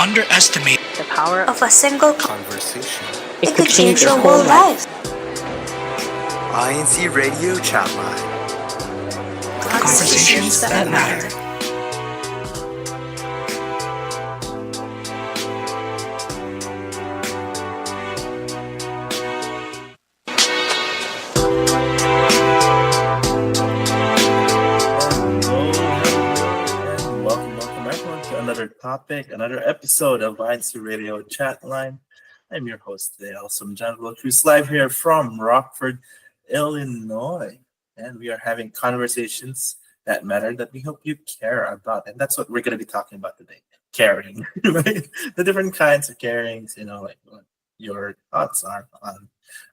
underestimate the power of a single conversation. It could change your whole life. INCRadio Chatline. conversations that matter. Another topic, another episode of INCRadio Chatline. I'm your host today, Alsom John Cruz, live here from Rockford, Illinois. And we are having conversations that matter that we hope you care about. And that's what we're going to be talking about today. Caring. Right? The different kinds of carings, like what your thoughts are on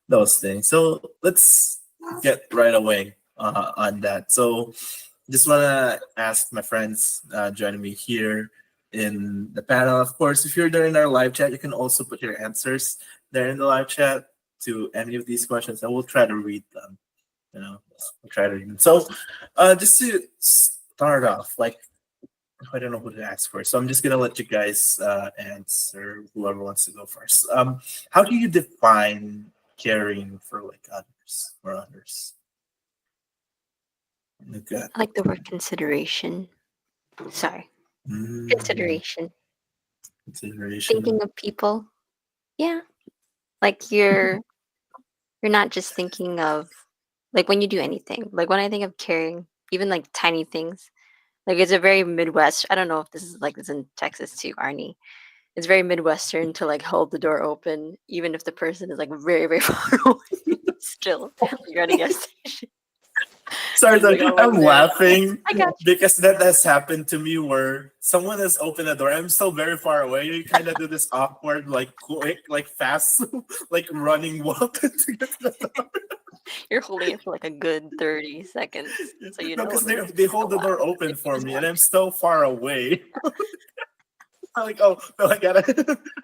those things. So let's get right away on that. So just want to ask my friends joining me here in the panel. Of course, if you're there in our live chat, you can also put your answers there in the live chat to any of these questions, and we'll try to read them. We'll try to read them. So just to start off, I don't know who to ask first, so I'm just going to let you guys answer, whoever wants to go first. How do you define caring for others or others? Okay. I like the word consideration. Sorry. Consideration. Thinking of people. Yeah. Like you're not just thinking of when you do anything. Like when I think of caring, even tiny things. It's a very Midwest. I don't know if this is like this in Texas too, Arnie. It's very Midwestern to hold the door open, even if the person is very, very far away. Still, you're at a gas station. Sorry, I'm laughing because that has happened to me where someone has opened the door. I'm still very far away. You kind of do this awkward, quick, fast, running walk to get to the door. You're holding it for a good 30 seconds. So because they hold the door open for me and I'm still far away. I'm oh, no, I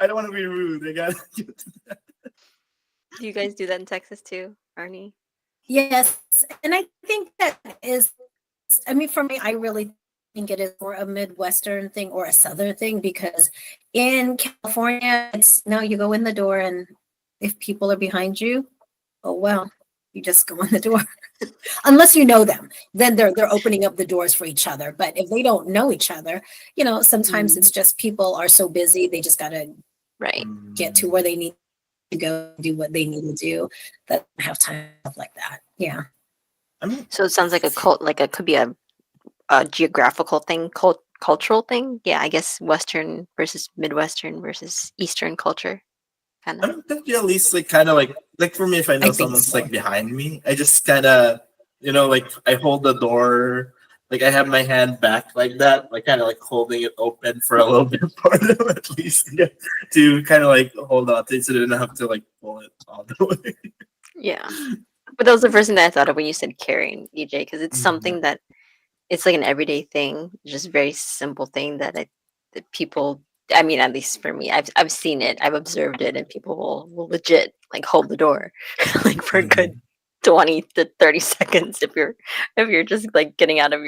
don't want to be rude. I gotta get to that. Do you guys do that in Texas too, Arnie? Yes, and I think that is, for me, I really think it is more a Midwestern thing or a Southern thing, because in California, it's no, you go in the door and if people are behind you, oh, well, you just go in the door. Unless you know them, then they're opening up the doors for each other. But if they don't know each other, sometimes it's just people are so busy, they just got to get to where they need to go do what they need to do, that don't have time like that. Yeah. So it sounds like a cult, it could be a geographical thing, cultural thing. Yeah, I guess Western versus Midwestern versus Eastern culture. Kind of. I think at least for me, if I know someone's behind me, I just kind of I hold the door. I have my hand back like that, kind of holding it open for a little bit for them at least, to kind of hold on to it so they don't have to pull it all the way. Yeah. But that was the first thing that I thought of when you said caring, EJ, because it's something that it's an everyday thing, just very simple thing that people, at least for me, I've seen it, I've observed it, and people will legit hold the door for a good 20 to 30 seconds if you're just getting out of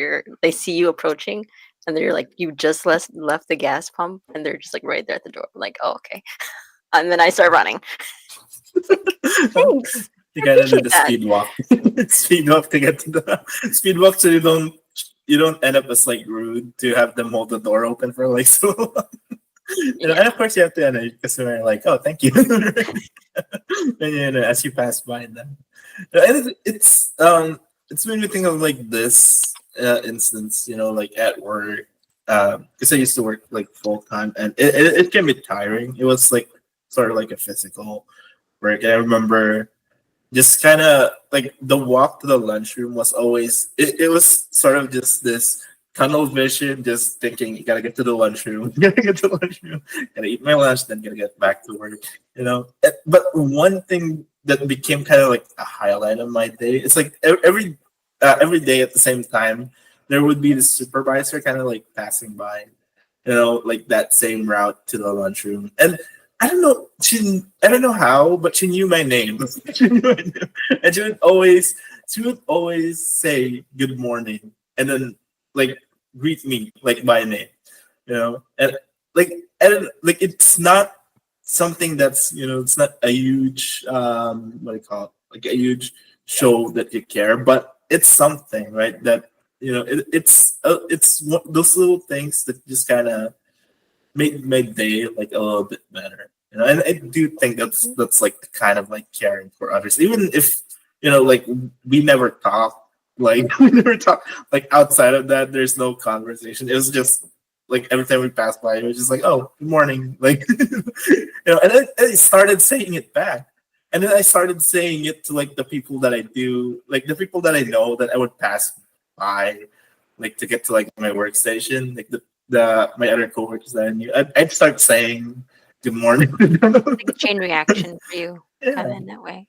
they see you approaching and they're you just left the gas pump and they're just right there at the door. I'm oh, okay. And then I start running. Thanks. You gotta do the speed walk. Speed walk to get to the speed walk so you don't end up as rude to have them hold the door open for so long. And of course you have to end because they're oh, thank you. And as you pass by them. It's made me think of this instance, at work, because I used to work full time, and it can be tiring. It was sort of a physical work. I remember just kind of the walk to the lunchroom was always it was sort of just this tunnel vision, just thinking you gotta get to the lunchroom, gotta eat my lunch, then gotta get back to work. But one thing that became kind of a highlight of my day. It's every day at the same time, there would be the supervisor kind of passing by, that same route to the lunchroom. And I don't know how, but she knew my name. And she would always say good morning and then greet me by name, and like, and like it's not something that's, it's not a huge, what do you call it, like a huge show that you care, but it's something, right? That, those little things that just kind of make my day like a little bit better. And I do think that's like the kind of like caring for others, even if, like we never talk, like we never talk, like outside of that, there's no conversation. It was just like every time we passed by, it was just like, oh, good morning, like, and then I started saying it back. And then I started saying it to like the people that I do, like the people that I know that I would pass by, like to get to like my workstation, like the my other coworkers that I knew. I'd start saying good morning. Like a chain reaction for you, kind Yeah, of in that way.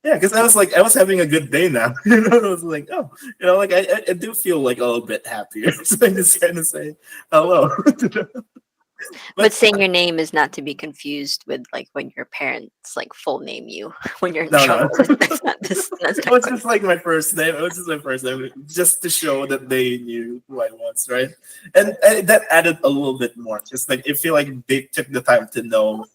yeah, because I was having a good day now. I was like, oh, like I do feel like a little bit happier. So I just kind of say hello. But saying your name is not to be confused with like when your parents like full name you when you're in No, no. trouble. That's not this. That's It not was good. just like my first name. It was just my first name, just to show that they knew who I was, right? And that added a little bit more. Just like I feel like they took the time to know,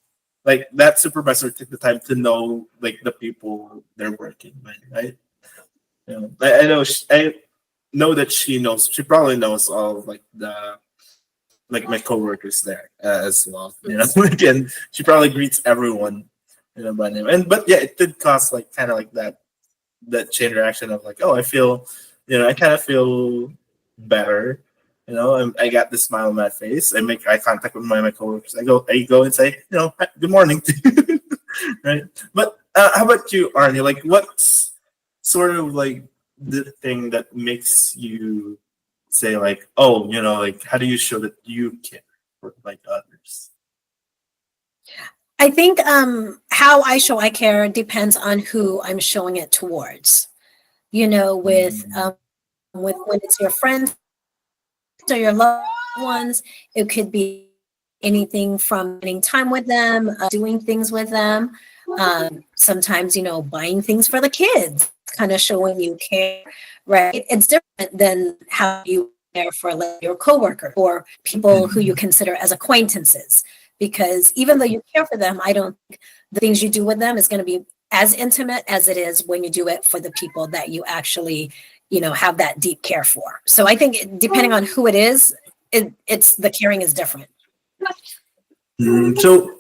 like that supervisor took the time to know, like the people they're working with, right? I know I know that she knows. She probably knows all of, like the like my coworkers there as well. Like, and she probably greets everyone, by name. And but yeah, it did cause like kind of like that chain reaction of like, oh, I feel, I kind of feel better. I got this smile on my face. I make eye contact with my coworkers. I go and say, good morning to you, right? But how about you, Arnie? Like, what's sort of like the thing that makes you say like, oh, like how do you show that you care for like others? I think how I show I care depends on who I'm showing it towards. With when it's your friends or your loved ones, it could be anything from spending time with them, doing things with them. Sometimes, buying things for the kids, kind of showing you care, right? It's different than how you care for like, your coworker or people who you consider as acquaintances. Because even though you care for them, I don't think the things you do with them is going to be as intimate as it is when you do it for the people that you actually, have that deep care for. So I think depending on who it is, it's the caring is different. So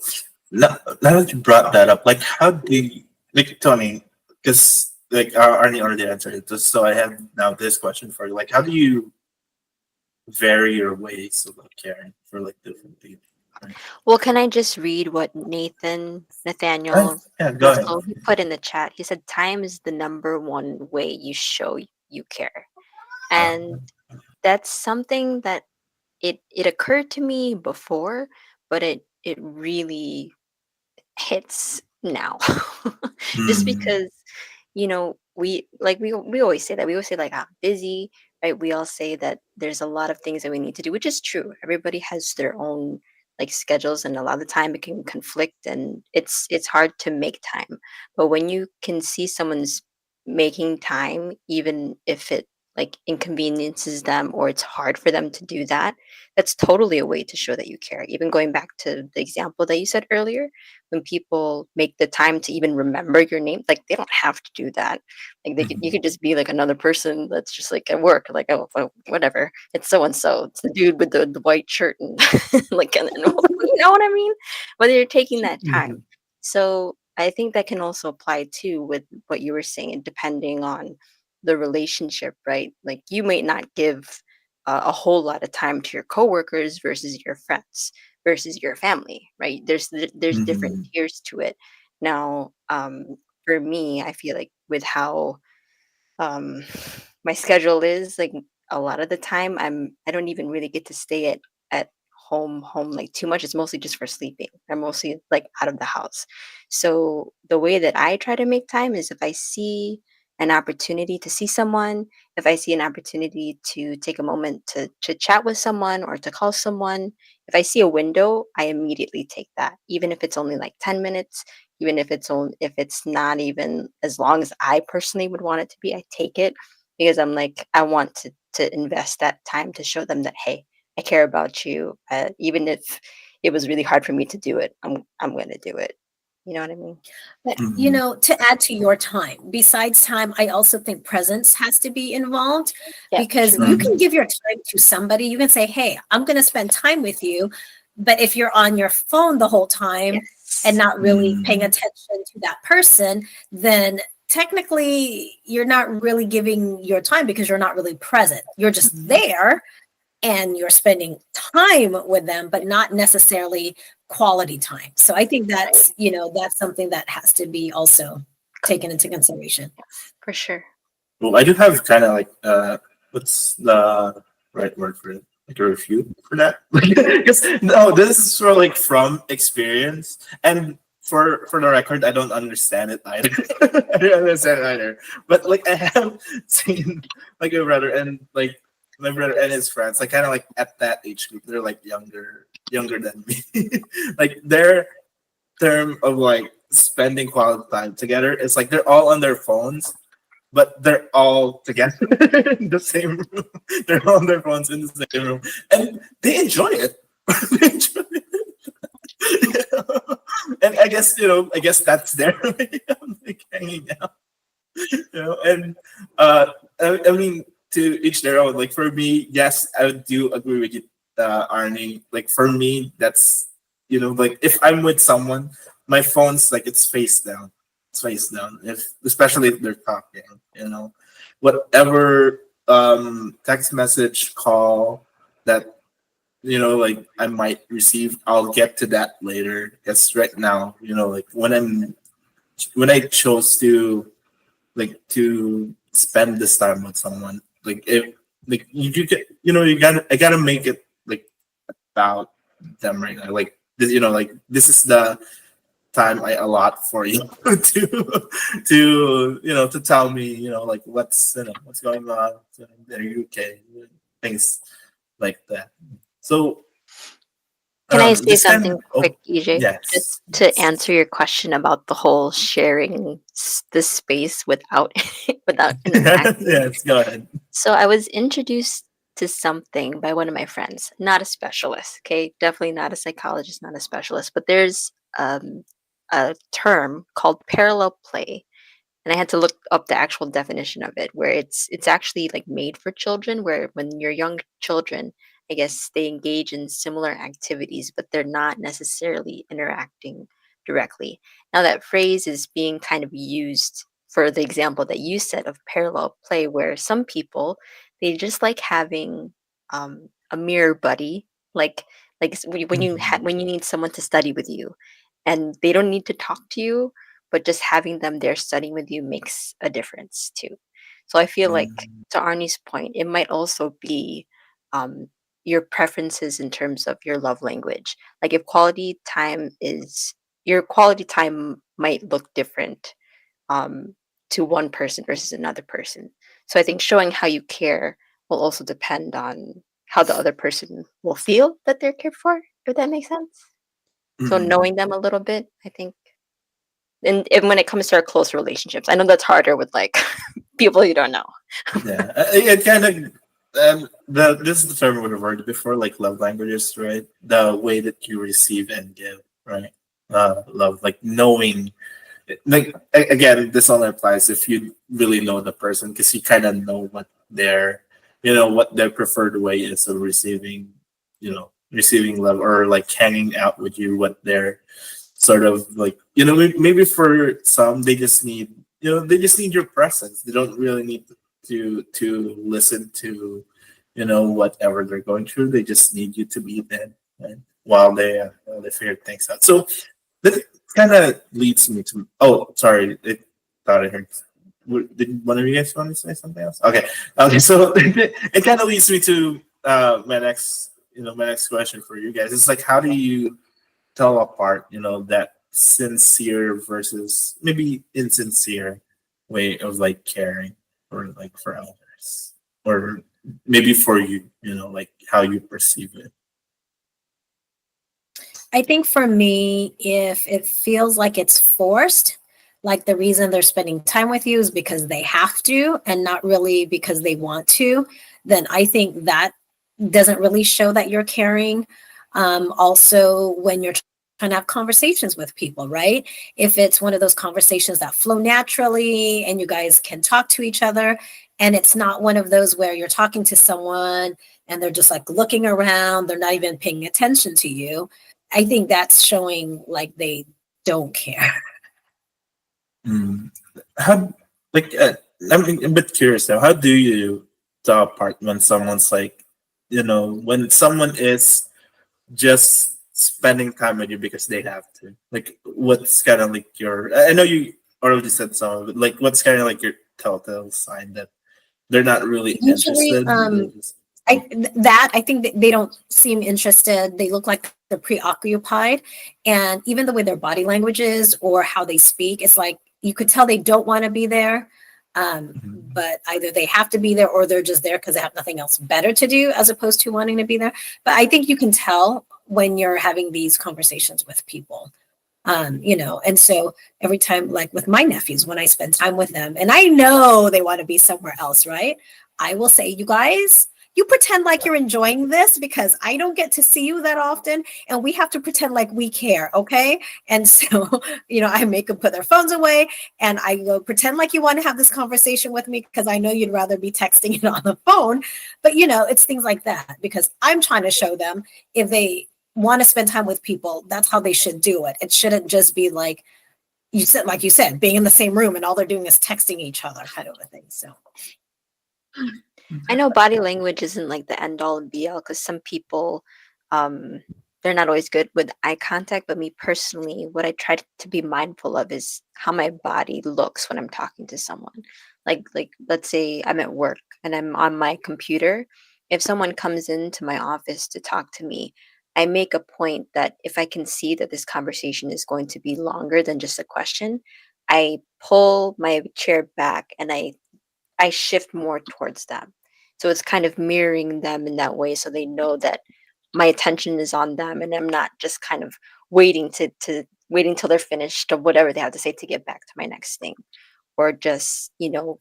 now that you brought that up, like how do you, like Tony, because like Arnie already answered it, so I have now this question for you. Like, how do you vary your ways of like caring for like different people? Right? Well, can I just read what Nathaniel Yeah, go ahead. Russell he put in the chat? He said, "Time is the number one way you show you care," and that's something that it occurred to me before, but it really hits now. Just Mm, because, we always say that. We always say like I'm busy, right? We all say that there's a lot of things that we need to do, which is true. Everybody has their own like schedules, and a lot of the time it can conflict, and it's hard to make time. But when you can see someone's making time, even if it like inconveniences them or it's hard for them to do that, that's totally a way to show that you care. Even going back to the example that you said earlier, when people make the time to even remember your name, like they don't have to do that. Like you could just be like another person that's just like at work, like, oh, whatever, it's so and so, it's the dude with the white shirt and like, and you know what I mean? Whether you're taking that time. So I think that can also apply too with what you were saying, depending on the relationship, right? Like you might not give a whole lot of time to your coworkers versus your friends versus your family, right? There's different mhm, tiers to it. Now, for me, I feel like with how um my schedule is, like a lot of the time I don't even really get to stay at home like too much. It's mostly just for sleeping. I'm mostly like out of the house. So the way that I try to make time is if I see an opportunity to see someone, if I see an opportunity to take a moment to chat with someone or to call someone, if I see a window, I immediately take that, even if it's only like 10 minutes, even if it's not even as long as I personally would want it to be, I take it because I'm like, I want to invest that time to show them that, hey, I care about you. Even if it was really hard for me to do it, I'm going to do it. You know what I mean? But Mhm. to add to your time, besides time, I also think presence has to be involved, Yeah, because true. you Mhm. can give your time to somebody. You can say, "Hey, I'm going to spend time with you," but if you're on your phone the whole time and Yes. not really paying Mhm. attention to that person, then technically you're not really giving your time, because you're not really present. You're just there and you're spending time with them, but not necessarily quality time. So I think Right. that's something that has to be also taken into consideration. For sure. Well, I do have kind of like what's the right word for it? Like a review for that? Because no, this is for like from experience, and for the record, I don't understand it either. I don't understand it either. But like I have seen like my brother and his friends, like kind of like at that age group, they're like younger than me. Like their term of like spending quality time together, it's like they're all on their phones, but they're all together in the same room. They're all on their phones in the same room, and they enjoy it. They enjoy it. And I guess that's their way of like hanging out. And uh, I mean, to each their own. Like for me, yes, I do agree with you, Arnie. Like for me, that's like if I'm with someone, my phone's like it's face down. It's face down. If especially if they're talking, whatever text message, call that like I might receive, I'll get to that later. Because right now, like when I chose to spend this time with someone, like if like you get I gotta make it like about them right now, like this, like this is the time I allot for you to tell me like what's going on, are you okay, things like that. So Can I say this kind something of quick, EJ? yes, Just to yes. answer your question about the whole sharing the space without without interacting. Yes, go ahead. So I was introduced to something by one of my friends, not a specialist, okay? Definitely not a psychologist, not a specialist, but there's a term called parallel play, and I had to look up the actual definition of it, where it's actually like made for children, where when you're young children, I guess they engage in similar activities, but they're not necessarily interacting directly. Now that phrase is being kind of used for the example that you said of parallel play, where some people they just like having a mirror buddy, like Mhm. when you need someone to study with you, and they don't need to talk to you, but just having them there studying with you makes a difference too. So I feel like, Mhm. to Arnie's point, it might also be um, your preferences in terms of your love language. Like if quality time is your quality time might look different um, to one person versus another person. So I think showing how you care will also depend on how the other person will feel that they're cared for, if that makes sense. So Mhm. knowing them a little bit, I think, and when it comes to our close relationships, I know that's harder with like people you don't know. Yeah, it kind of the this is the term we've heard before, like love languages, right? The way that you receive and give, right? Love, like knowing, like again, this only applies if you really know the person, because you kind of know what their preferred way is of receiving love, or like hanging out with you, what their sort of like maybe for some they just need your presence. They don't really need to listen to whatever they're going through. They just need you to be there, right? While they figure things out. So that kind of leads me to, oh, sorry, it thought I heard. Did one of you guys want to say something else? Okay, so it kind of leads me to my next question for you guys. It's like, how do you tell apart, that sincere versus maybe insincere way of like caring, or like for others, or maybe for you, like how you perceive it. I think for me, if it feels like it's forced, like the reason they're spending time with you is because they have to and not really because they want to, then I think doesn't really show that you're caring. Also, when you're trying to have conversations with people, right? If it's one of those conversations that flow naturally and you guys can talk to each other, and it's not one of those where you're talking to someone and they're just like looking around, they're not even paying attention to you, I think that's showing like they don't care. Mm. How, like, I'm a bit curious now. How do you tell apart when someone's like, when someone is just spending time with you because they have to? Like, what's kind of like your? I know you already said some of it. Like, what's kind of like your telltale sign that they're not really Usually, interested? They're just- I think that they don't seem interested. They look like they're preoccupied, and even the way their body language is or how they speak, it's like you could tell they don't want to be there. But either they have to be there or they're just there because they have nothing else better to do as opposed to wanting to be there. But I think you can tell when you're having these conversations with people. And so every time, like with my nephews, when I spend time with them and I know they want to be somewhere else, right? I will say, you guys, you pretend like you're enjoying this because I don't get to see you that often and we have to pretend like we care. Okay. And so, I make them put their phones away and I go pretend like you want to have this conversation with me because I know you'd rather be texting it on the phone. But, it's things like that because I'm trying to show them if they want to spend time with people, that's how they should do it. It shouldn't just be like you said, being in the same room and all they're doing is texting each other kind of a thing. So I know body language isn't like the end all and be all because some people, um, they're not always good with eye contact. But me personally, what I try to be mindful of is how my body looks when I'm talking to someone. Like let's say I'm at work and I'm on my computer. If someone comes into my office to talk to me, I make a point that if I can see that this conversation is going to be longer than just a question, I pull my chair back and I shift more towards them. So it's kind of mirroring them in that way so they know that my attention is on them and I'm not just kind of waiting to waiting till they're finished or whatever they have to say to get back to my next thing. Or just,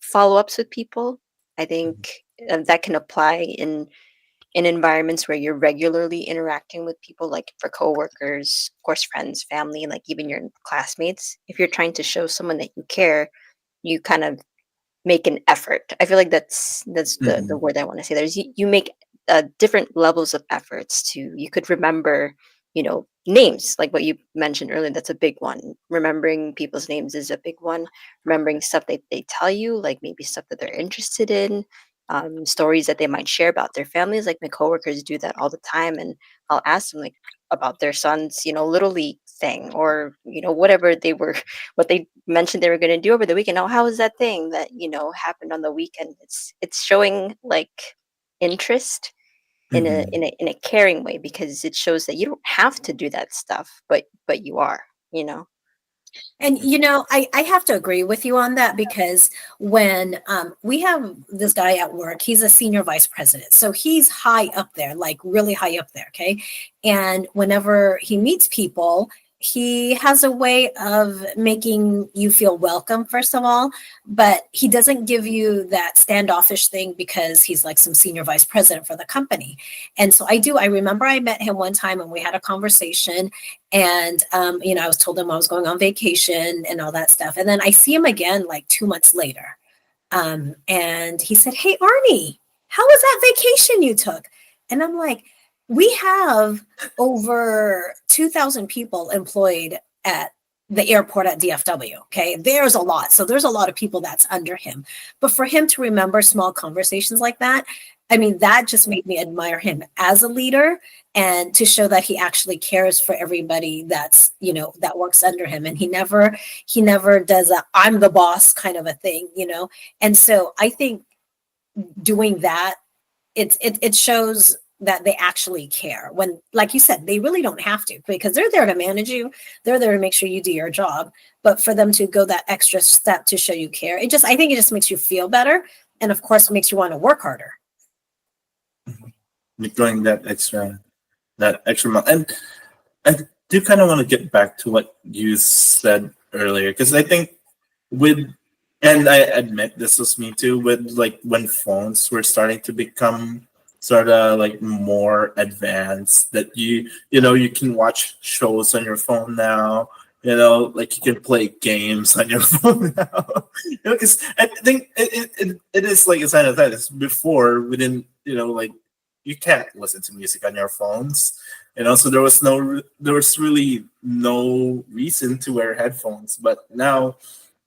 follow-ups with people. I think that can apply in environments where you're regularly interacting with people, like for coworkers, of course, friends, family, like even your classmates. If you're trying to show someone that you care, you kind of make an effort. I feel like that's the Mhm. word I want to say. There's you make different levels of efforts to. You could remember, names like what you mentioned earlier. That's a big one. Remembering people's names is a big one. Remembering stuff they tell you, like maybe stuff that they're interested in, stories that they might share about their families. Like my coworkers do that all the time, and I'll ask them like about their son's, little league thing or whatever they were what they mentioned they were going to do over the weekend. Oh, how was that thing that happened on the weekend? It's showing like interest in a Mhm. in a in a caring way because it shows that you don't have to do that stuff, but you are, you know. And I have to agree with you on that because when we have this guy at work, he's a senior vice president. So he's high up there, like really high up there. Okay. And whenever he meets people, he has a way of making you feel welcome, first of all, but he doesn't give you that standoffish thing because he's like some senior vice president for the company. And so I remember I met him one time and we had a conversation and, I was told him I was going on vacation and all that stuff. And then I see him again like 2 months later. And he said, "Hey, Arnie, how was that vacation you took?" And I'm like, we have over 2,000 people employed at the airport at DFW. Okay. There's a lot. So there's a lot of people that's under him. But for him to remember small conversations like that, I mean, that just made me admire him as a leader and to show that he actually cares for everybody that's, that works under him. And he never does a I'm the boss kind of a thing. And so I think doing that, it shows that they actually care when, like you said, they really don't have to because they're there to manage you. They're there to make sure you do your job. But for them to go that extra step to show you care, I think it just makes you feel better. And of course, makes you want to work harder. Like going that extra mile. And I do kind of want to get back to what you said earlier because I think with and I admit this was me too with like when phones were starting to become sort of like more advanced, that you can watch shows on your phone now. Like you can play games on your phone now. Because I think it is like a sign of that. It's before we didn't, like you can't listen to music on your phones. So there was really no reason to wear headphones. But now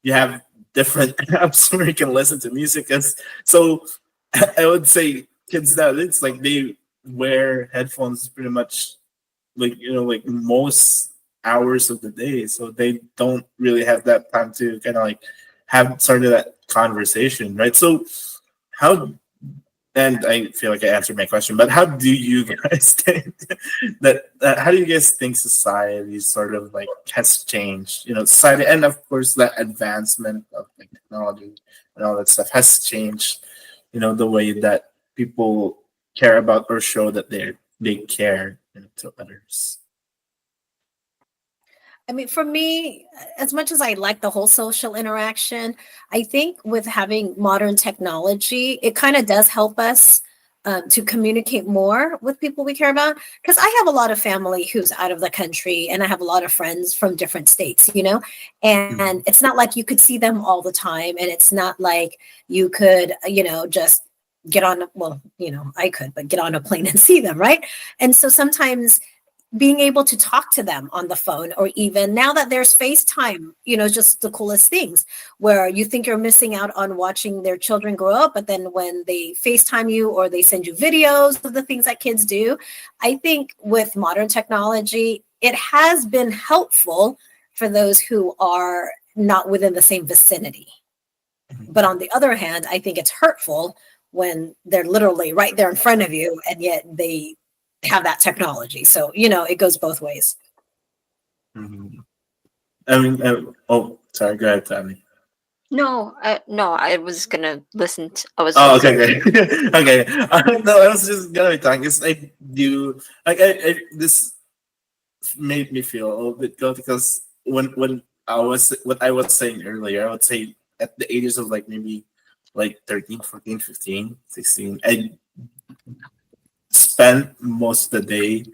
you have different apps where you can listen to music. So I would say kids now, it's like they wear headphones pretty much like like most hours of the day, so they don't really have that time to kind of like have sort of that conversation, right? So how, and I feel like I answered my question, but how do you guys think how do you guys think society sort of like has changed, society, and of course that advancement of like technology and all that stuff has changed, the way that people care about or show that they care, to others. I mean, for me, as much as I like the whole social interaction, I think with having modern technology, it kind of does help us to communicate more with people we care about. Because I have a lot of family who's out of the country, and I have a lot of friends from different states, and it's not like you could see them all the time. And it's not like you could, just get on, well, I could, but get on a plane and see them, right? And so sometimes being able to talk to them on the phone, or even now that there's FaceTime, just the coolest things, where you think you're missing out on watching their children grow up, but then when they FaceTime you or they send you videos of the things that kids do, I think with modern technology, it has been helpful for those who are not within the same vicinity. But on the other hand, I think it's hurtful when they're literally right there in front of you, and yet they have that technology. So, it goes both ways. Mm-hmm. I mean, oh, sorry, go ahead, Tammy. No, I was gonna listen. I was. Oh, okay. Okay. No, I was just gonna be talking. It's like this made me feel a little bit guilty, because when what I was saying earlier, I would say at the ages of like maybe like 13, 14, 15, 16, I spent most of the day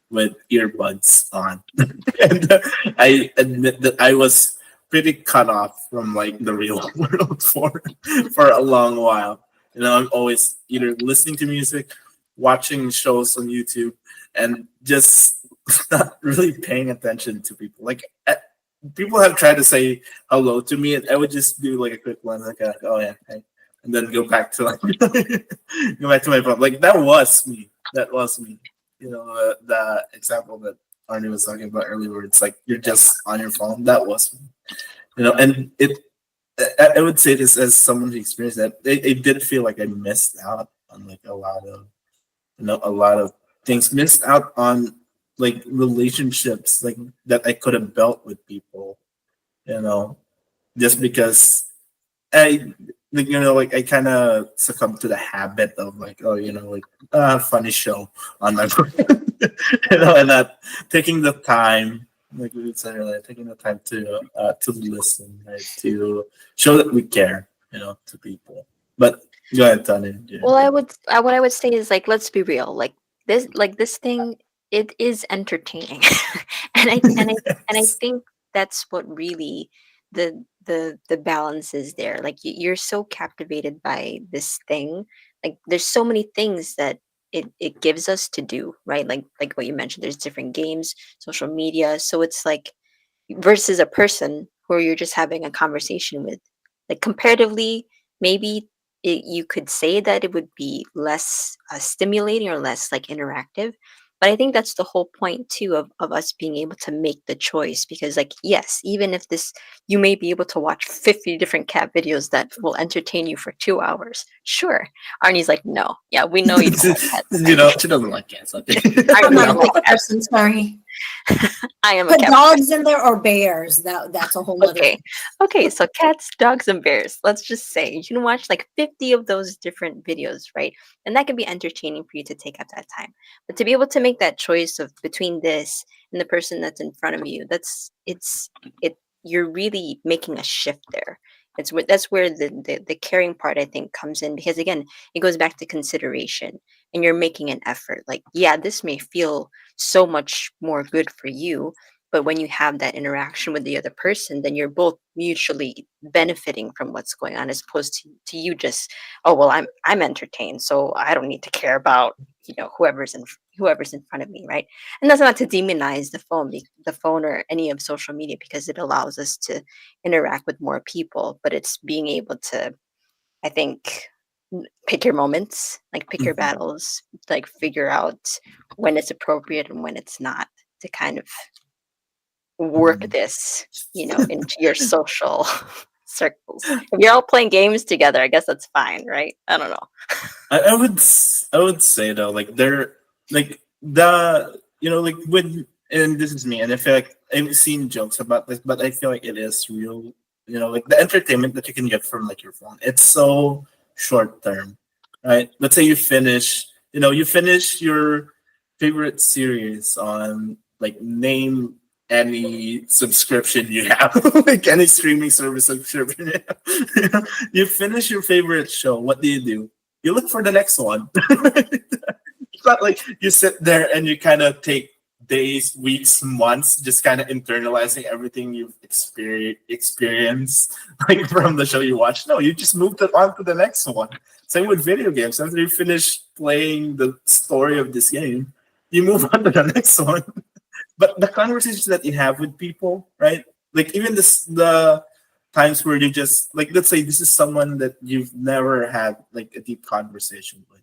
with earbuds on. And I admit that I was pretty cut off from like the real world for a long while. I'm always either listening to music, watching shows on YouTube, and just not really paying attention to people. Like people have tried to say hello to me, and I would just do like a quick one, like, oh yeah, hey, and then go back to like go back to my phone. Like that was me. That was me. The example that Arnie was talking about earlier, where it's like you're just on your phone. That was me. And I would say this as someone who experienced that. It did feel like I missed out on like a lot of things. Missed out on like relationships like that I could have built with people. Just because I like I kind of succumbed to the habit of like, oh, like funny show on my phone, and not taking the time, like we would say earlier, taking the time to listen, right, to show that we care, to people. But go ahead, Tanya. Yeah. Well, what I would say is, like, let's be real. This thing, it is entertaining, and I think that's what really the balance is there. Like you're so captivated by this thing. Like there's so many things that it gives us to do, right? Like what you mentioned. There's different games, social media. So it's like versus a person who you're just having a conversation with. Like comparatively, maybe you could say that it would be less stimulating or less like interactive. But I think that's the whole point too of us being able to make the choice, because like yes, even if this you may be able to watch 50 different cat videos that will entertain you for 2 hours. Sure. Arnie's like, no. Yeah, we know you don't like cats. She doesn't like cats. Okay. I'm Arnie not a doesn't like dog cats. person, sorry. I am a Put cat. dogs in there or bears. That's a whole other Okay. thing. Okay, so cats, dogs, and bears. Let's just say you can watch like 50 of those different videos, right? And that can be entertaining for you to take up that time. But to be able to make that choice of between this and the person that's in front of you, you're really making a shift there. That's where the caring part I think comes in, because again, it goes back to consideration. and you're making an effort. Like, yeah, this may feel so much more good for you, but when you have that interaction with the other person, then you're both mutually benefiting from what's going on, as opposed to you just, oh well, I'm entertained, so I don't need to care about, whoever's in front of me, right? And that's not to demonize the phone or any of social media, because it allows us to interact with more people, but it's being able to, I think, pick your moments, like pick your Mhm. battles, like figure out when it's appropriate and when it's not, to kind of work Mhm. this, into your social circles. If you're all playing games together, I guess that's fine, right? I don't know. I would say though, like they're like the like when, and this is me, and I feel like I've seen jokes about this, but I feel like it is real. Like the entertainment that you can get from like your phone, it's so short term, right? Let's say you finish your favorite series on, like, name any subscription you have, like any streaming service subscription you have. You finish your favorite show. What do? You look for the next one. It's not like you sit there and you kind of take days, weeks, months, just kind of internalizing everything you've experienced, like from the show you watch. No, you just moved it on to the next one. Same with video games. After you finish playing the story of this game, you move on to the next one. But the conversations that you have with people, right? Like even the times where you just, like, let's say this is someone that you've never had like a deep conversation with,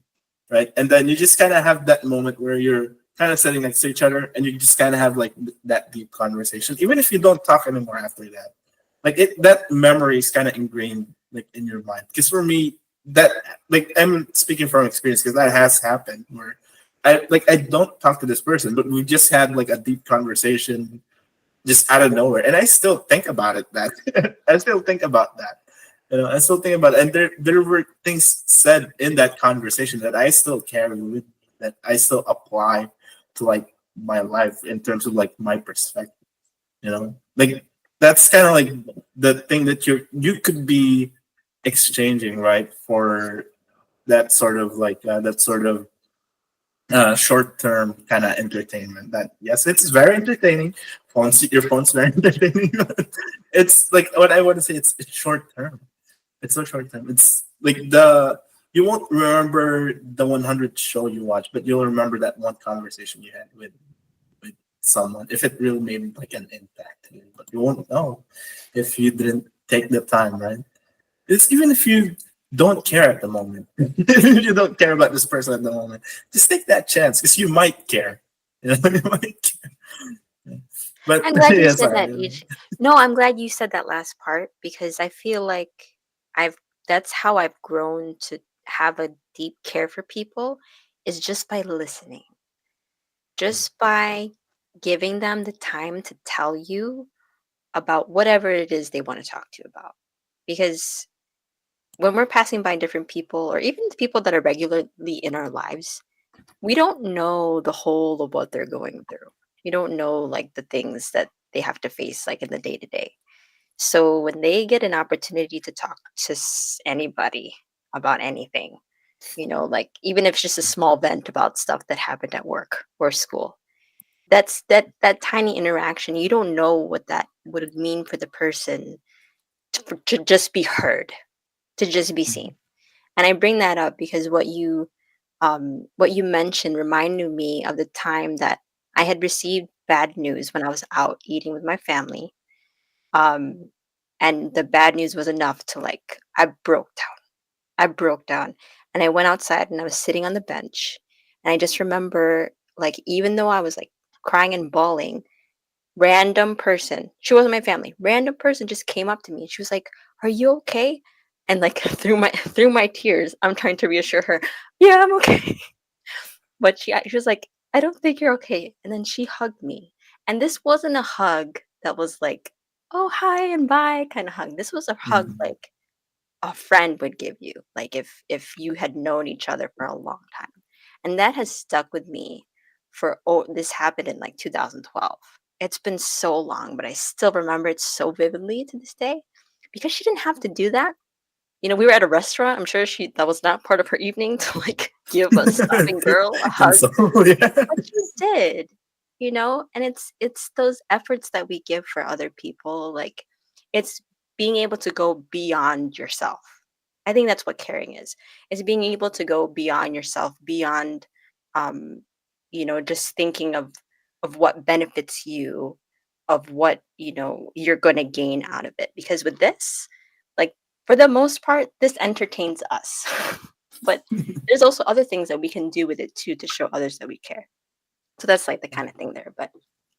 right? And then you just kind of have that moment where you're kind of sitting next to each other and you just kind of have like that deep conversation, even if you don't talk anymore after that. Like that memory is kind of ingrained like in your mind. Because for me, that, like, I'm speaking from experience because that has happened where I don't talk to this person, but we just had like a deep conversation just out of nowhere, and I still think about it. That I still think about that. I still think about it, and there were things said in that conversation that I still carry with me, that I still apply to like my life in terms of like my perspective. Like that's kind of like the thing that you could be exchanging, right, for that sort of short term kind of entertainment. That, yes, it's very entertaining. Your phone's very entertaining. It's like, what I want to say, it's short term. It's so short term. It's like you won't remember the 100 show you watch, but you'll remember that one conversation you had with someone, if it really made like an impact to you. But you won't know if you didn't take the time, right? It's even if you don't care at the moment. If you don't care about this person at the moment, just take that chance because you might care. You might care. But I'm glad you yeah, said that, sorry. each. No, I'm glad you said that last part, because I feel like I've that's how I've grown to have a deep care for people, is just by listening. Just by giving them the time to tell you about whatever it is they want to talk to you about. Because when we're passing by different people, or even the people that are regularly in our lives, we don't know the whole of what they're going through. We don't know like the things that they have to face like in the day to day. So when they get an opportunity to talk to anybody about anything, like even if it's just a small vent about stuff that happened at work or school, that tiny interaction, you don't know what that would mean for the person to just be heard, to just be seen. And I bring that up because what you mentioned reminded me of the time that I had received bad news when I was out eating with my family. Um, and the bad news was enough to, like, I broke down. I broke down, and I went outside and I was sitting on the bench. And I just remember, like, even though I was like crying and bawling, random person, she wasn't my family, random person just came up to me and she was like, "Are you okay?" And like through my tears, I'm trying to reassure her, "Yeah, I'm okay." But she was like, "I don't think you're okay." And then she hugged me. And this wasn't a hug that was like, "Oh, hi and bye" kind of hug. This was a hug Mhm. like a friend would give you, like if you had known each other for a long time. And that has stuck with me this happened in like 2012. It's been so long, but I still remember it so vividly to this day, because she didn't have to do that. we were at a restaurant. I'm sure that was not part of her evening to like give a stopping girl a And hug, so, yeah. but she did, and it's those efforts that we give for other people. Like, it's being able to go beyond yourself. I think that's what caring is. It's being able to go beyond yourself, beyond um, just thinking of what benefits you, of what, you're gonna gain out of it. Because with this, like, for the most part, this entertains us. But there's also other things that we can do with it too to show others that we care. So that's like the kind of thing there. But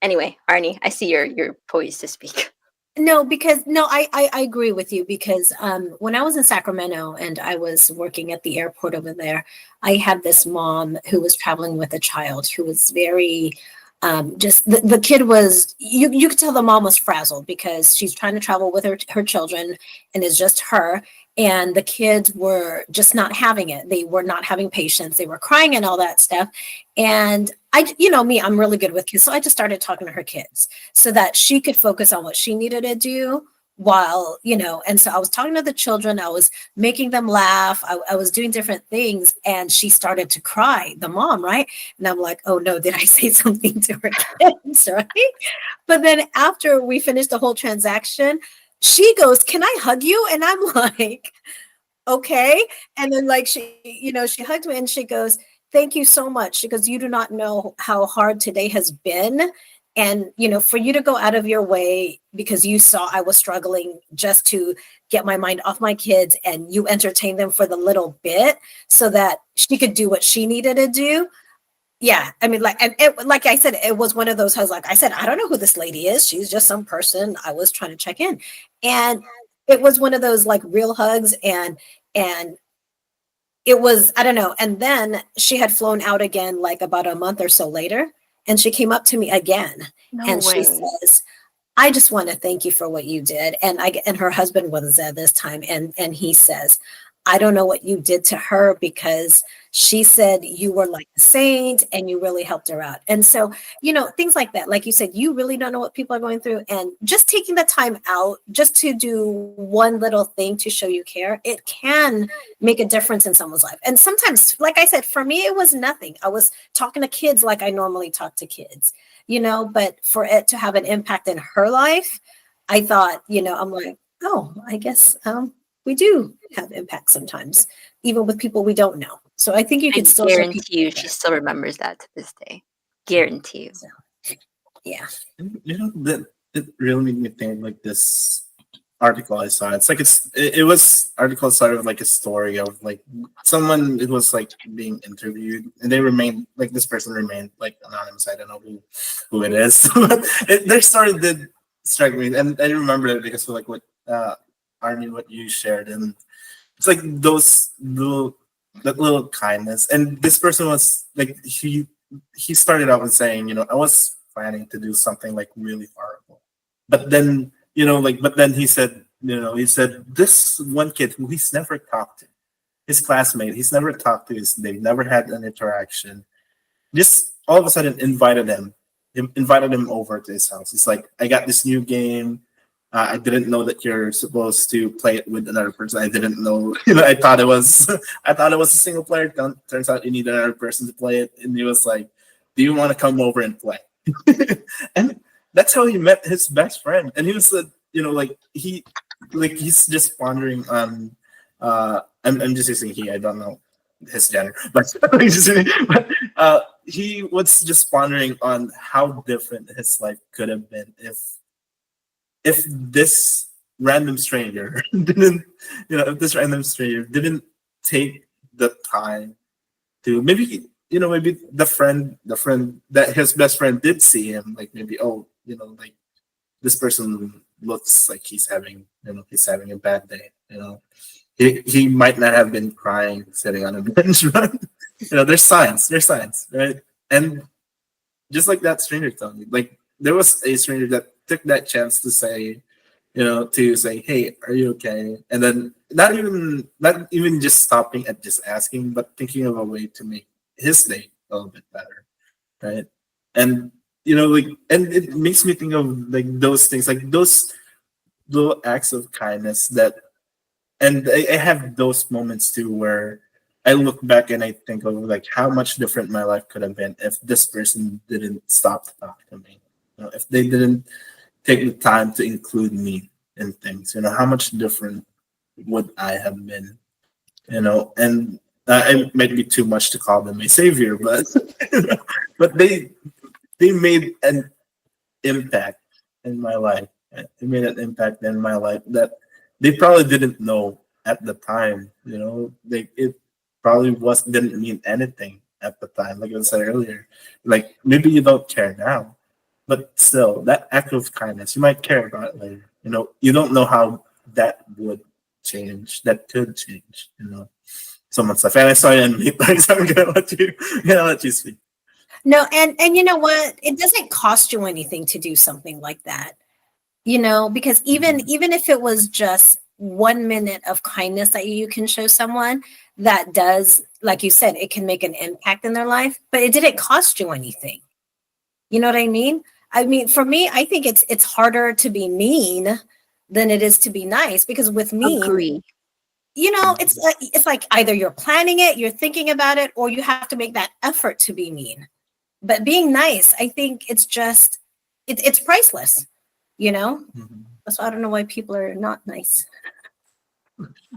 anyway, Arnie, I see you're poised to speak. No, because no, I agree with you because when I was in Sacramento and I was working at the airport over there, I had this mom who was traveling with a child who was very just the kid was you could tell the mom was frazzled because she's trying to travel with her children and it's just her, and the kids were just not having it. They were not having patience. They were crying and all that stuff. And me, I'm really good with kids. So I just started talking to her kids so that she could focus on what she needed to do while, and so I was talking to the children. I was making them laugh. I was doing different things. And she started to cry, the mom, right? And I'm like, oh no, did I say something to her kids, right? But then after we finished the whole transaction, she goes, can I hug you? And I'm like, okay. And then like she hugged me and she goes, thank you so much. She goes, you do not know how hard today has been. And, for you to go out of your way because you saw I was struggling just to get my mind off my kids and you entertain them for the little bit so that she could do what she needed to do. Yeah. I mean, like I said, it was one of those hugs. Like I said, I don't know who this lady is. She's just some person. I was trying to check in. And it was one of those like real hugs and it was, I don't know. And then she had flown out again, like about a month or so later. And she came up to me again No and she way. says, I just want to thank you for what you did. And her husband was there this time. And he says, I don't know what you did to her because she said you were like a saint and you really helped her out. And so, things like that, like you said, you really don't know what people are going through. And just taking the time out just to do one little thing to show you care, it can make a difference in someone's life. And sometimes, like I said, for me, it was nothing. I was talking to kids like I normally talk to kids, but for it to have an impact in her life, I thought, I'm like, oh, I guess we do have impact sometimes, even with people we don't know. So I think you I could still show people guarantee you care. she still remembers that to this day. Guarantee you. So, yeah. That it really made me think like this article I saw. It's like it was article started with like a story of like someone it was like being interviewed and they remained like this person remained like anonymous. I don't know who it is. But their story did strike me, and I remember it because of like what Arnie what you shared, and it's like that little kindness. And this person was like he started out with saying, I was planning to do something like really horrible, but then but then he said this one kid who he's never talked to, his classmate, he's never talked to, they've never had an interaction, just all of a sudden invited him over to his house. It's like, I got this new game. I didn't know that you're supposed to play it with another person. I didn't know. I thought it was a single player. Turns out you need another person to play it. And he was like, "Do you want to come over and play?" And that's how he met his best friend. And he was, he's just pondering on. I'm just using he. I don't know his gender, but he was just pondering on how different his life could have been if this random stranger didn't take the time to maybe the friend that his best friend did see him, like maybe, like this person looks like he's having a bad day, he might not have been crying sitting on a bench, but there's signs, right? And just like that stranger told me, like there was a stranger that took that chance to say, hey, are you okay? And then not even just stopping at just asking, but thinking of a way to make his day a little bit better, right? And and it makes me think of like those things, like those little acts of kindness that and I have those moments too where I look back and I think of like how much different my life could have been if this person didn't stop to talk to me. If they didn't take the time to include me in things, how much different would I have been? And it might be too much to call them my savior, but but they made an impact in my life. They made an impact in my life that they probably didn't know at the time. It probably didn't mean anything at the time. Like I said earlier, like maybe you don't care now, but still, that act of kindness, you might care about it later. You don't know how that would change. That could change. Someone's life. And I saw you in mute, so I'm gonna let you speak. No, and you know what? It doesn't cost you anything to do something like that. Because even if it was just 1 minute of kindness that you can show someone, that does, like you said, it can make an impact in their life, but it didn't cost you anything. You know what I mean? I mean, for me, I think it's harder to be mean than it is to be nice, because with mean, Agree. it's like either you're planning it, you're thinking about it, or you have to make that effort to be mean. But being nice, I think it's just it's priceless. So I don't know why people are not nice.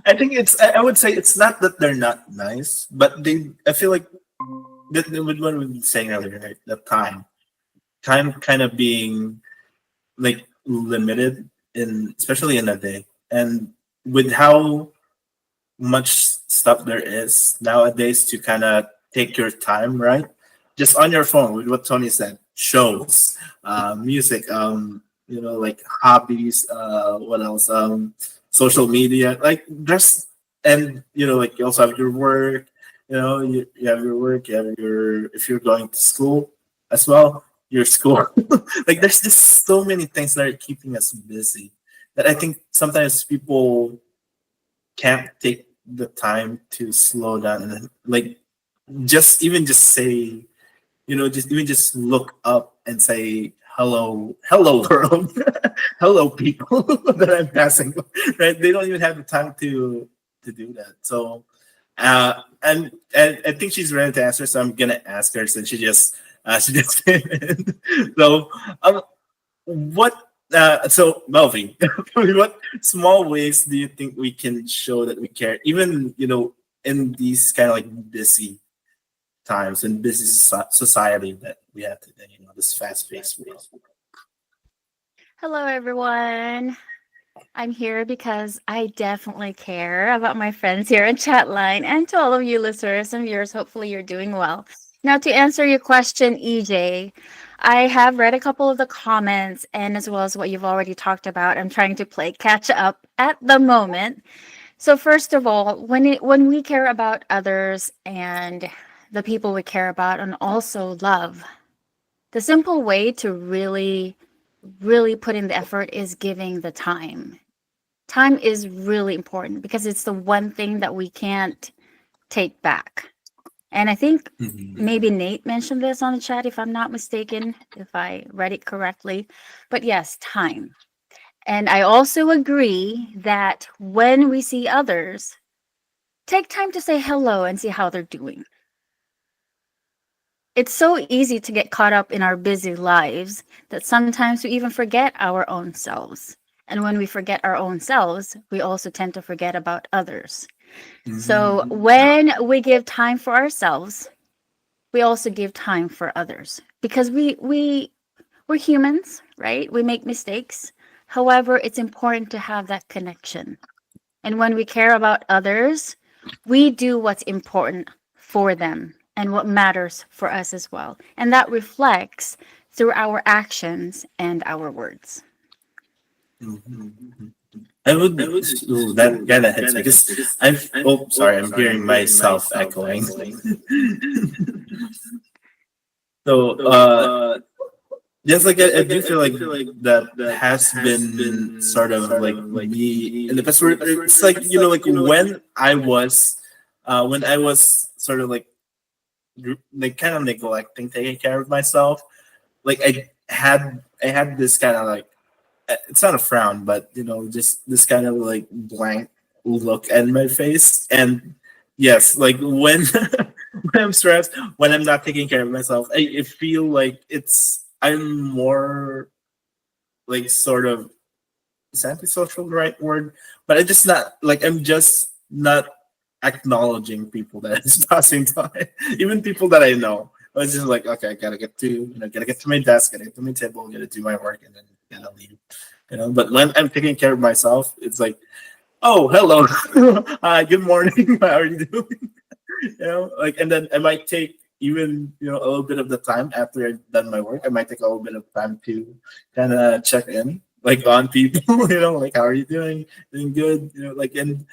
I think I would say it's not that they're not nice, but I feel like with what we were saying earlier, right? The time kind of being like limited especially in a day, and with how much stuff there is nowadays to kind of take your time, right? Just on your phone with what Tony said, shows, music, like hobbies, what else? Social media, like and like you also have your work, you have your work, you have if you're going to school as well, your school. Like there's just so many things that are keeping us busy that I think sometimes people can't take the time to slow down and like just say, just look up and say hello world, hello people that I'm passing, right? They don't even have the time to do that. So and I think she's ready to answer, so I'm gonna ask her since she just came in. So what so Melvin, what small ways do you think we can show that we care, even in these kind of like busy times and busy society that we have today, this fast-paced world? Hello, everyone. I'm here because I definitely care about my friends here in chat line, and to all of you listeners and viewers. Hopefully, you're doing well. Now, to answer your question, EJ, I have read a couple of the comments, and as well as what you've already talked about. I'm trying to play catch up at the moment. So, first of all, when we care about others and the people we care about, and also love, the simple way to really put in the effort is giving the time. Time is really important because it's the one thing that we can't take back. And I think maybe Nate mentioned this on the chat, if I'm not mistaken, if I read it correctly. But yes, time. And I also agree that when we see others, take time to say hello and see how they're doing. It's so easy to get caught up in our busy lives that sometimes we even forget our own selves. And when we forget our own selves, we also tend to forget about others. So when we give time for ourselves, we also give time for others, because we're humans, right? We make mistakes. However, it's important to have that connection. And when we care about others, we do what's important for them and what matters for us as well. And that reflects through our actions and our words. That kind of hits me because I'm hearing myself echoing. So just like I do feel like that has been sort of like me in the past. Where it's like like when I was sort of like kind of neglecting taking care of myself. Like I had this kind of like, it's not a frown, but just this kind of like blank look at my face. And yes, like when when I'm stressed, when I'm not taking care of myself, I feel like I'm more like sort of, is antisocial the right word? But I'm just not acknowledging people that is passing by, even people that I know. I was just like, okay, I gotta get to my desk, gotta get to my table, gotta do my work, and then gotta leave. But when I'm taking care of myself, it's like, oh, hello, hi, good morning, how are you doing? Like, and then I might take even a little bit of the time after I've done my work. I might take a little bit of time to kind of check in, like on people, like how are you doing good, like, and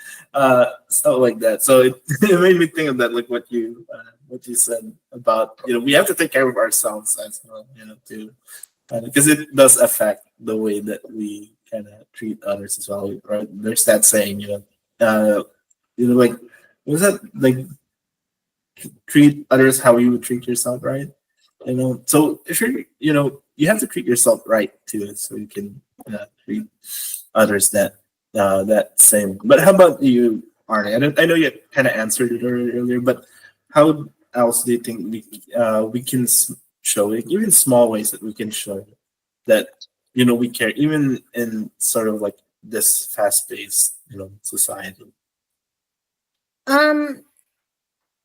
stuff like that. So it made me think of that, like what you said about we have to take care of ourselves as well, too, because it does affect the way that we kind of treat others as well, right? There's that saying, like, was that like, treat others how you would treat yourself, right? So if you have to treat yourself right too, so you can treat others that same. But how about you, Arnie? I know you kind of answered it earlier, but how else do you think we can show it, even small ways that we can show that we care, even in sort of like this fast-paced society?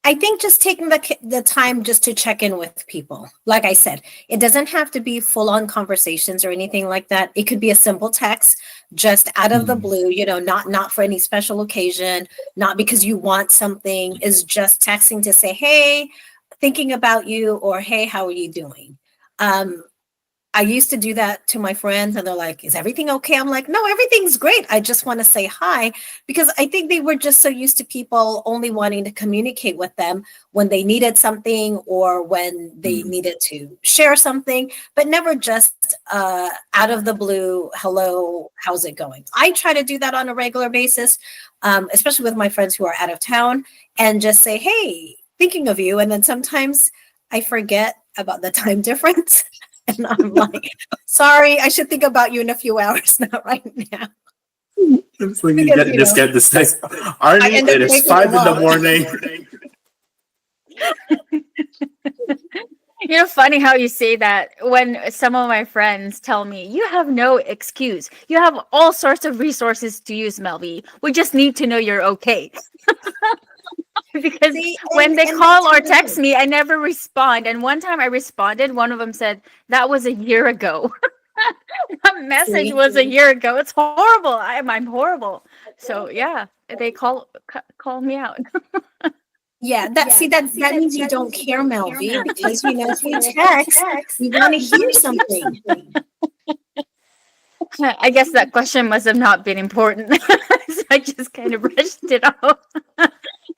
I think just taking the time just to check in with people. Like I said, it doesn't have to be full-on conversations or anything like that. It could be a simple text, just out of the blue, not for any special occasion, not because you want something, is just texting to say, hey, thinking about you, or hey, how are you doing? I used to do that to my friends, and they're like, is everything okay? I'm like, no, everything's great. I just want to say hi, because I think they were just so used to people only wanting to communicate with them when they needed something or when they needed to share something, but never just out of the blue, hello, how's it going? I try to do that on a regular basis, especially with my friends who are out of town, and just say, hey, thinking of you. And then sometimes I forget about the time difference. And I'm like, sorry, I should think about you in a few hours, not right now. It's like just get this text. Arnie, it is 5 in the morning. Funny how you say that. When some of my friends tell me, you have no excuse. You have all sorts of resources to use, Melby. We just need to know you're okay. Because when they call or text me, I never respond. And one time I responded, one of them said, that was a year ago. That message was a year ago. It's horrible. I'm horrible. So yeah, they call me out. Yeah, that means you don't care, Melvi, because if we text, we want to hear something. I guess that question must have not been important. So I just kind of brushed it off.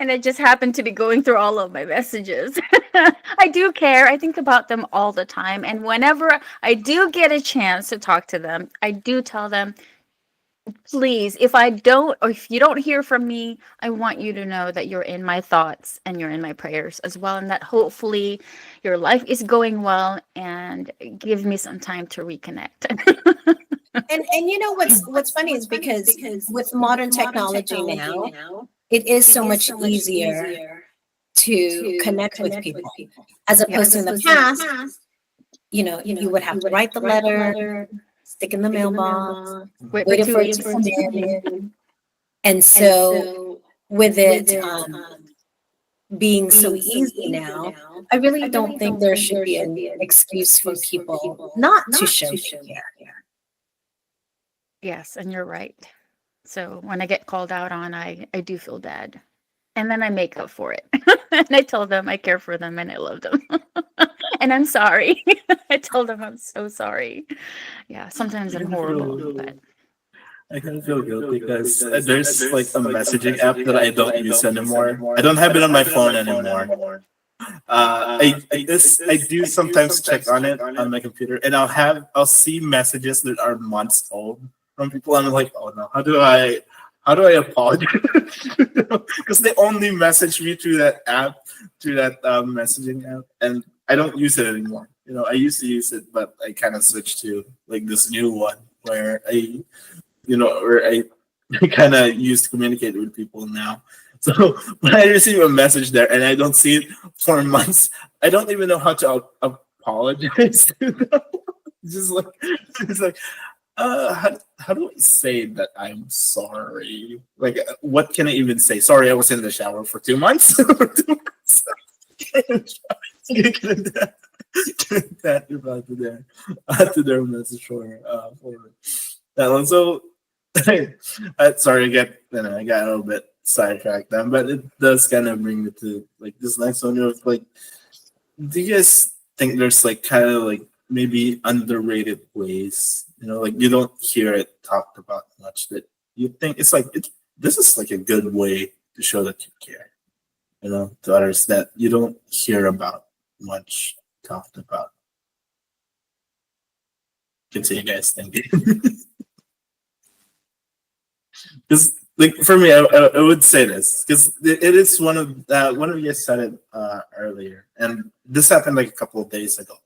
And I just happened to be going through all of my messages. I do care. I think about them all the time. And whenever I do get a chance to talk to them, I do tell them, please, if you don't hear from me, I want you to know that you're in my thoughts and you're in my prayers as well. And that hopefully your life is going well, and give me some time to reconnect. And what's funny is because with modern technology now, it is so much easier to connect with people, as opposed to in the past. You would have to write the letter, stick in the mailbox, wait for it to come in. And so with it being so easy now, I really don't think there should be an excuse for people not to show care. Yes, and you're right. So when I get called out on, I do feel bad. And then I make up for it. And I tell them I care for them and I love them. And I'm sorry. I told them I'm so sorry. Yeah, sometimes I'm horrible, but I kind of feel guilty because there's like a messaging app that I don't use anymore. I don't have it on my phone anymore. I do sometimes check on it on my computer, and I'll see messages that are months old from people, and I'm like, oh no, how do I apologize? Because they only message me through that messaging app, and I don't use it anymore. I used to use it, but I kind of switched to like this new one where I I kind of use to communicate with people now. So when I receive a message there and I don't see it for months, I don't even know how to apologize to them. Just like it's like, how do I say that I'm sorry? Like, what can I even say? Sorry, I was in the shower for 2 months. For 2 months. That about to their message for that one. So sorry, I got a little bit sidetracked then, but it does kind of bring me to like this next one of like, do you guys think there's like kind of like maybe underrated ways, like you don't hear it talked about much that you think it's like this is like a good way to show that you care, to others that you don't hear about much talked about. Can see you guys thinking. Because like for me, I would say this because it is one of you guys said it earlier, and this happened like a couple of days ago.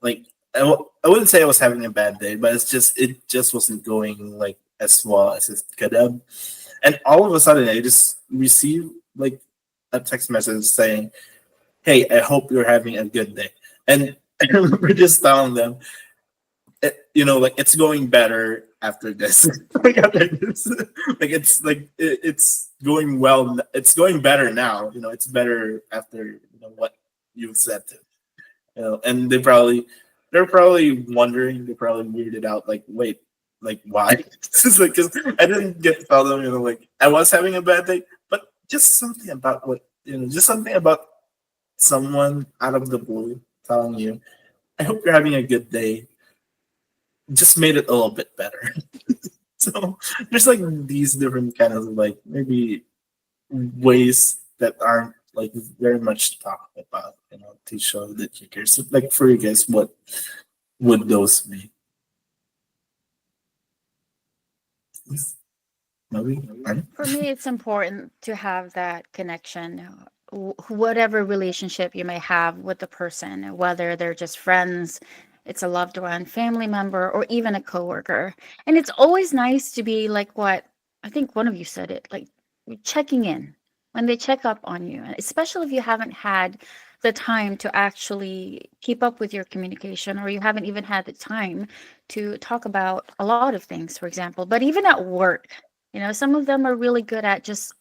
Like I wouldn't say I was having a bad day, but it just wasn't going like as well as it could have. And all of a sudden, I just received like a text message saying, "Hey, I hope you're having a good day." And I remember just telling them, like it's going better after this. Like after this, like it's going well. It's going better now. It's better after what you've said to. And they're probably wondering. They're probably weirded out. Like, wait, like why? It's like because I didn't get to tell them. Like I was having a bad day, but just something about just something about someone out of the blue telling you, "I hope you're having a good day." Just made it a little bit better. So there's like these different kind of like maybe ways that aren't like very much talked about, to show that you care. So like for you guys, what would those be? Maybe? For me, it's important to have that connection, whatever relationship you may have with the person, whether they're just friends, it's a loved one, family member, or even a coworker. And it's always nice to be like what I think one of you said it, like checking in when they check up on you, especially if you haven't had the time to actually keep up with your communication, or you haven't even had the time to talk about a lot of things, for example. But even at work, some of them are really good at just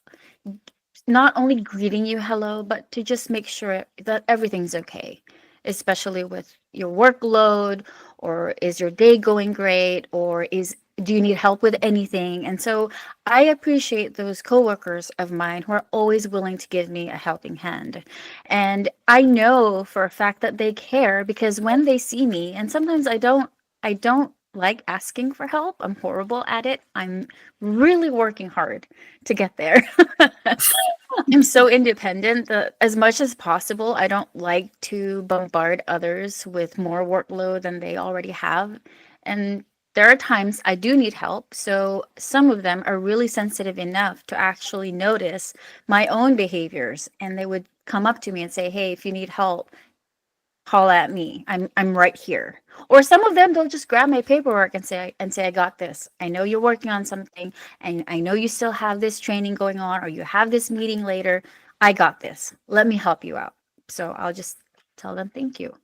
not only greeting you hello, but to just make sure that everything's okay, especially with your workload, or is your day going great, or do you need help with anything? And so I appreciate those coworkers of mine who are always willing to give me a helping hand. And I know for a fact that they care, because when they see me, and sometimes I don't like asking for help. I'm horrible at it. I'm really working hard to get there. I'm so independent that as much as possible, I don't like to bombard others with more workload than they already have. And there are times I do need help. So some of them are really sensitive enough to actually notice my own behaviors. And they would come up to me and say, "Hey, if you need help, call at me. I'm right here." Or some of them, they'll just grab my paperwork and say, "I got this. I know you're working on something, and I know you still have this training going on, or you have this meeting later. I got this. Let me help you out." So I'll just tell them thank you.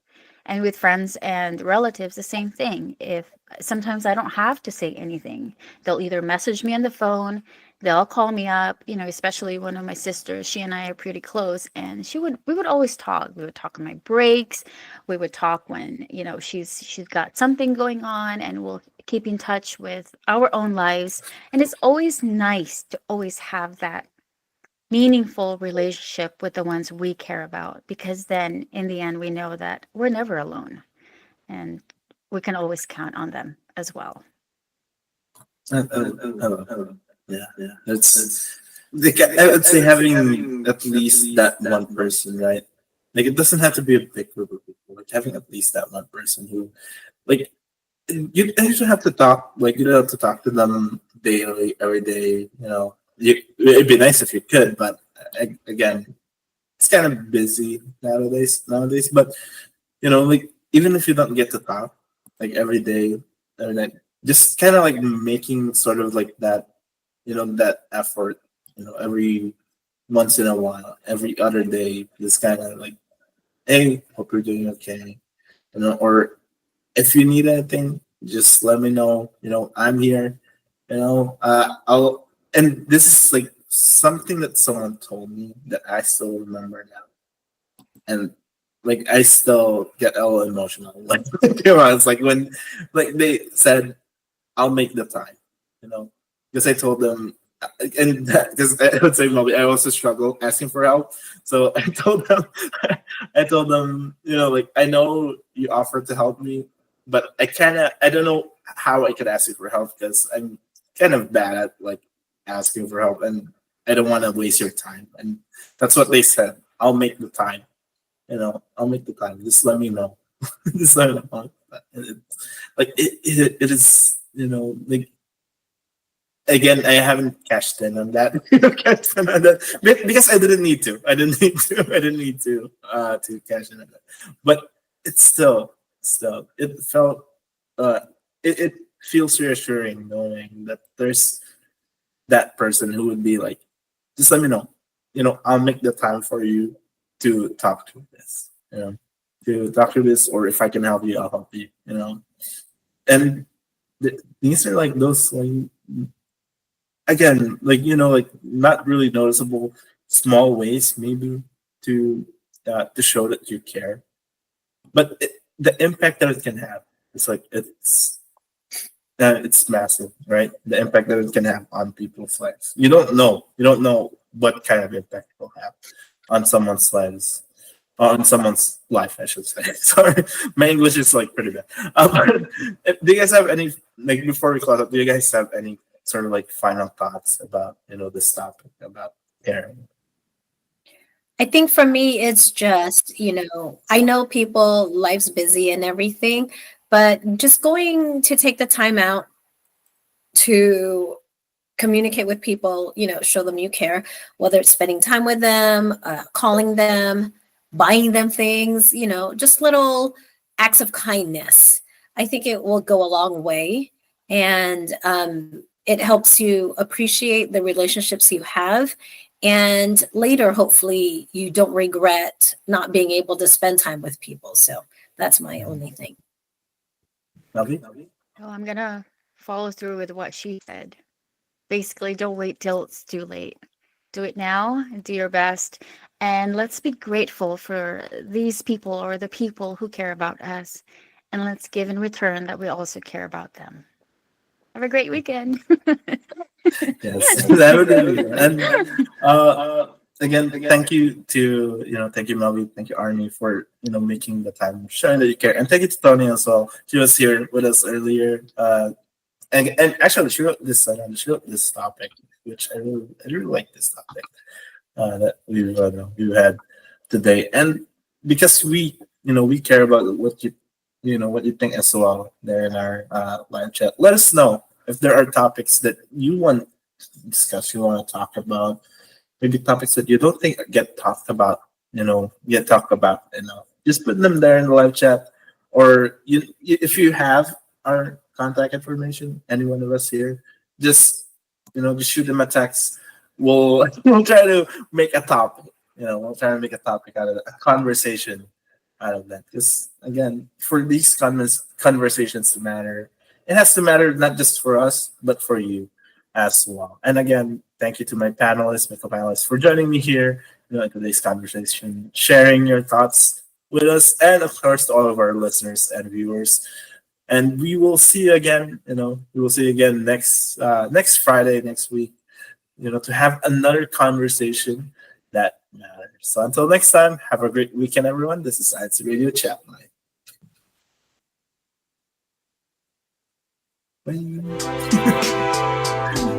And with friends and relatives, the same thing. If sometimes I don't have to say anything, they'll either message me on the phone, they'll call me up, especially one of my sisters. She and I are pretty close, and we would always talk. We would talk on my breaks. We would talk when, she's got something going on, and we'll keep in touch with our own lives. And it's always nice to always have that meaningful relationship with the ones we care about, because then in the end we know that we're never alone, and we can always count on them as well. Yeah. That's like, I would say having at least that one person, right? Like it doesn't have to be a big group of people. Like having at least that one person who, like, you don't have to talk. Like you don't have to talk to them daily, every day. It'd be nice if you could, but again, it's kind of busy nowadays. But like even if you don't get to talk like every day, or like just kind of like making sort of like that that effort, every once in a while, every other day, just kind of like, hey, hope you're doing okay, or if you need anything, just let me know. I'm here. I'll. And this is like something that someone told me that I still remember now, and like I still get a little emotional. Like it's like when like they said, "I'll make the time," because I told them, and because I would say, Molly, I also struggle asking for help. So I told them, like I know you offered to help me, but I don't know how I could ask you for help because I'm kind of bad at like asking for help, and I don't want to waste your time. And that's what they said. I'll make the time. I'll make the time. Just let me know. Just let me know. Like it is, like again, I haven't cashed in on that. Because I didn't need to. I didn't need to cash in on that. But it's still it felt it feels reassuring knowing that there's that person who would be like, just let me know. I'll make the time for you to talk to this. To talk to this, or if I can help you, I'll help you. And these are like those like again, like like not really noticeable small ways maybe to show that you care, but the impact that it can have is like it's massive, right? The impact that it can have on people's lives. You don't know what kind of impact it will have on someone's lives, on someone's life, I should say. Sorry, my English is like pretty bad. Do you guys have any, like before we close up? Do you guys have any sort of like final thoughts about this topic about caring? I think for me, it's just, I know people, life's busy and everything, but just going to take the time out to communicate with people, show them you care, whether it's spending time with them, calling them, buying them things, just little acts of kindness. I think it will go a long way. And it helps you appreciate the relationships you have. And later, hopefully, you don't regret not being able to spend time with people. So that's my only thing. Lovely. Well, I'm going to follow through with what she said. Basically, don't wait till it's too late. Do it now and do your best. And let's be grateful for these people or the people who care about us. And let's give in return that we also care about them. Have a great weekend. Yes, that would be good. And again, thank you to thank you, Melvin, thank you, Arnie, for making the time, showing that you care, and thank you to Tony as well. She was here with us earlier, and actually she wrote this topic, which I really like this topic that we've had today, and because we care about what you think as well there in our live chat. Let us know if there are topics that you want to discuss, you want to talk about, maybe topics that you don't think get talked about, enough. Just put them there in the live chat, or if you have our contact information, any one of us here, just just shoot them a text. We'll try to make a topic. We'll try to make a topic out of it, a conversation out of that. Because again, for these conversations to matter, it has to matter not just for us, but for you as well. And again, thank you to my panelists, my co-panelists, for joining me here in today's conversation, sharing your thoughts with us, and of course to all of our listeners and viewers. And we will see you again. We will see you again next Friday, next week. To have another conversation that matters. So until next time, have a great weekend, everyone. This is INCRadio Chat Line. Bye.